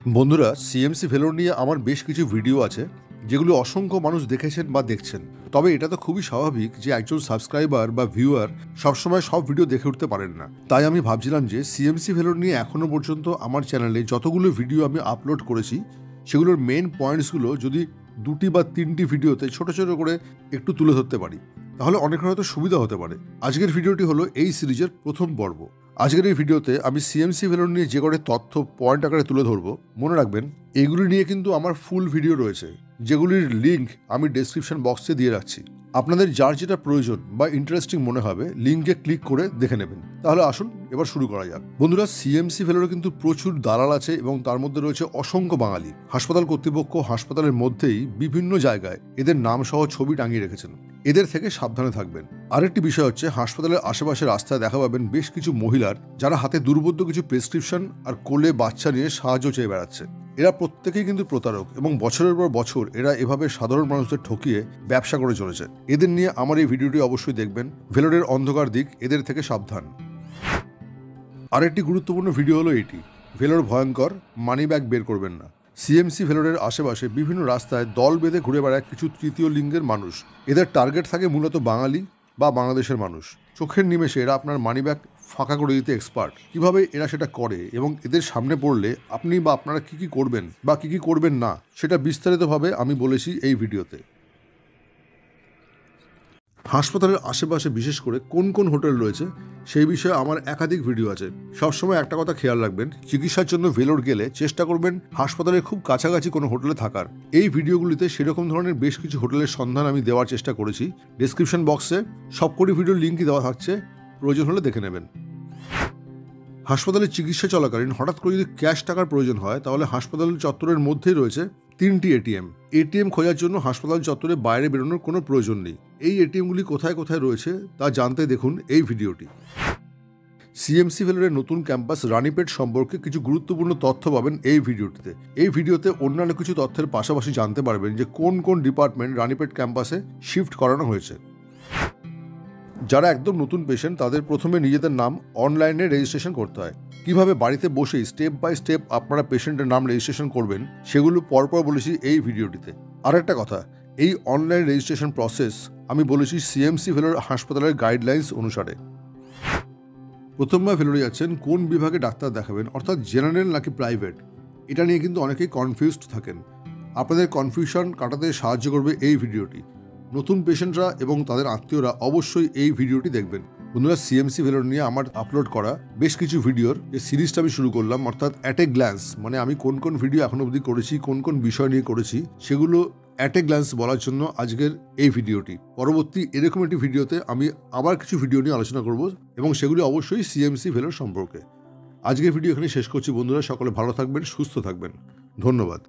বন্ধুরা, সিএমসি ভেলোর নিয়ে আমার বেশ কিছু ভিডিও আছে যেগুলো অসংখ্য মানুষ দেখেছেন বা দেখছেন। তবে এটা তো খুবই স্বাভাবিক যে একজন সাবস্ক্রাইবার বা ভিউয়ার সবসময় সব ভিডিও দেখে উঠতে পারেন না। তাই আমি ভাবছিলাম যে সিএমসি ভেলোর নিয়ে এখনো পর্যন্ত আমার চ্যানেলে যতগুলো ভিডিও আমি আপলোড করেছি সেগুলোর মেন পয়েন্টসগুলো যদি 2টি বা 3টি ভিডিওতে ছোট ছোট করে একটু তুলে ধরতে পারি তাহলে অনেক হয়তো সুবিধা হতে পারে। আজকের ভিডিওটি হলো এই সিরিজের প্রথম পর্ব। আজকের এই ভিডিওতে আমি সিএমসি ভেলোর নিয়ে যে কটা তথ্য পয়েন্ট আকারে তুলে ধরবো, মনে রাখবেন এগুলি নিয়ে কিন্তু আমার ফুল ভিডিও রয়েছে, যেগুলির লিঙ্ক আমি ডেসক্রিপশন বক্সে দিয়ে রাখছি। আপনাদের যার যেটা প্রয়োজন বা ইন্টারেস্টিং মনে হবে লিঙ্কে ক্লিক করে দেখে নেবেন। তাহলে আসুন এবার শুরু করা যাক। বন্ধুরা, সিএমসি ভেলোরে কিন্তু প্রচুর দালাল আছে এবং তার মধ্যে রয়েছে অসংখ্য বাঙালি। হাসপাতাল কর্তৃপক্ষ হাসপাতালের মধ্যেই বিভিন্ন জায়গায় এদের নাম সহ ছবি টাঙিয়ে রেখেছেন। এদের থেকে সাবধানে থাকবেন। আরেকটি বিষয় হচ্ছে, হাসপাতালের আশেপাশে রাস্তায় দেখা পাবেন বেশ কিছু মহিলার যারা হাতে দুর্বোধ্য কিছু প্রেসক্রিপশন আর কোলে বাচ্চা নিয়ে সাহায্য চেয়ে বেড়াচ্ছে। এরা প্রত্যেকেই কিন্তু প্রতারক এবং বছরের পর বছর এরা এভাবে সাধারণ মানুষদের ঠকিয়ে ব্যবসা করে চলেছে। এদের নিয়ে আমার এই ভিডিওটি অবশ্যই দেখবেন। ভেলোরের অন্ধকার দিক, এদের থেকে সাবধান। আরেকটি গুরুত্বপূর্ণ ভিডিও হলো এটি, ভেলোর ভয়ঙ্কর, মানি ব্যাগ বের করবেন না। সিএমসি ভেলোরের আশেপাশে বিভিন্ন রাস্তায় দল বেঁধে ঘুরে বেড়ায় কিছু তৃতীয় লিঙ্গের মানুষ। এদের টার্গেট থাকে মূলত বাঙালি বা বাংলাদেশের মানুষ। চোখের নিমেষে এরা আপনার মানি ব্যাগ ফাঁকা করে দিতে এক্সপার্ট। কিভাবে এরা সেটা করে এবং এদের সামনে পড়লে আপনি বা আপনারা কি করবেন বা কি করবেন না, সেটা বিস্তারিতভাবে আমি বলেছি এই ভিডিওতে। হাসপাতালের আশেপাশে বিশেষ করে কোন কোন হোটেল রয়েছে সেই বিষয়ে আমার একাধিক ভিডিও আছে। সবসময় একটা কথা খেয়াল রাখবেন, চিকিৎসার জন্য ভেলোর গেলে চেষ্টা করবেন হাসপাতালের খুব কাছাকাছি কোনো হোটেলে থাকার। এই ভিডিওগুলিতে সেরকম ধরনের বেশ কিছু হোটেলের সন্ধান আমি দেওয়ার চেষ্টা করেছি। ডেসক্রিপশন বক্সে সবকটি ভিডিওর লিঙ্কই দেওয়া থাকছে, প্রয়োজন হলে দেখে নেবেন। হাসপাতালে চিকিৎসা চলাকালীন হঠাৎ করে যদি ক্যাশ টাকার প্রয়োজন হয় তাহলে হাসপাতালের চত্বরের মধ্যেই রয়েছে 3টি এটিএম খোঁজার জন্য হাসপাতাল চত্বরে বাইরে বেরোনোর কোনো প্রয়োজন নেই। এই এটিএমগুলি কোথায় কোথায় রয়েছে তা জানতে দেখুন এই ভিডিওটি। সিএমসি ভেলোরের নতুন ক্যাম্পাস রানীপেট সম্পর্কে কিছু গুরুত্বপূর্ণ তথ্য পাবেন এই ভিডিওটিতে। এই ভিডিওতে অন্যান্য কিছু তথ্যের পাশাপাশি জানতে পারবেন যে কোন কোন ডিপার্টমেন্ট রানীপেট ক্যাম্পাসে শিফট করানো হয়েছে। যারা একদম নতুন পেশেন্ট তাদের প্রথমে নিজেদের নাম অনলাইনে রেজিস্ট্রেশন করতে হয়। কিভাবে বাড়িতে বসেই স্টেপ বাই স্টেপ আপনারা পেশেন্টের নাম রেজিস্ট্রেশন করবেন সেগুলো পরপর বলেছি এই ভিডিওটিতে। আর একটা কথা, এই অনলাইন রেজিস্ট্রেশন প্রসেস আমি বলেছি সিএমসি ভেলোর হাসপাতালের গাইডলাইন্স অনুসারে। প্রথমবার ভেলোরে যাচ্ছেন, কোন বিভাগে ডাক্তার দেখাবেন, অর্থাৎ জেনারেল নাকি প্রাইভেট, এটা নিয়ে কিন্তু অনেকেই কনফিউজড থাকেন। আপনাদের কনফিউশন কাটাতে সাহায্য করবে এই ভিডিওটি। নতুন পেশেন্টরা এবং তাদের আত্মীয়রা অবশ্যই এই ভিডিওটি দেখবেন। বন্ধুরা, সিএমসি ভেলোর নিয়ে আমার আপলোড করা বেশ কিছু ভিডিওর যে সিরিজটা আমি শুরু করলাম, অর্থাৎ অ্যাট এ গ্ল্যান্স, মানে আমি কোন কোন ভিডিও এখনো অবধি করেছি, কোন কোন বিষয় নিয়ে করেছি, সেগুলো অ্যাট এ গ্ল্যান্স বলার জন্য আজকের এই ভিডিওটি। পরবর্তী এরকম একটি ভিডিওতে আমি আবার কিছু ভিডিও নিয়ে আলোচনা করব এবং সেগুলি অবশ্যই সিএমসি ভেলোর সম্পর্কে। আজকের ভিডিও এখানে শেষ করছি বন্ধুরা। সকলে ভালো থাকবেন, সুস্থ থাকবেন। ধন্যবাদ।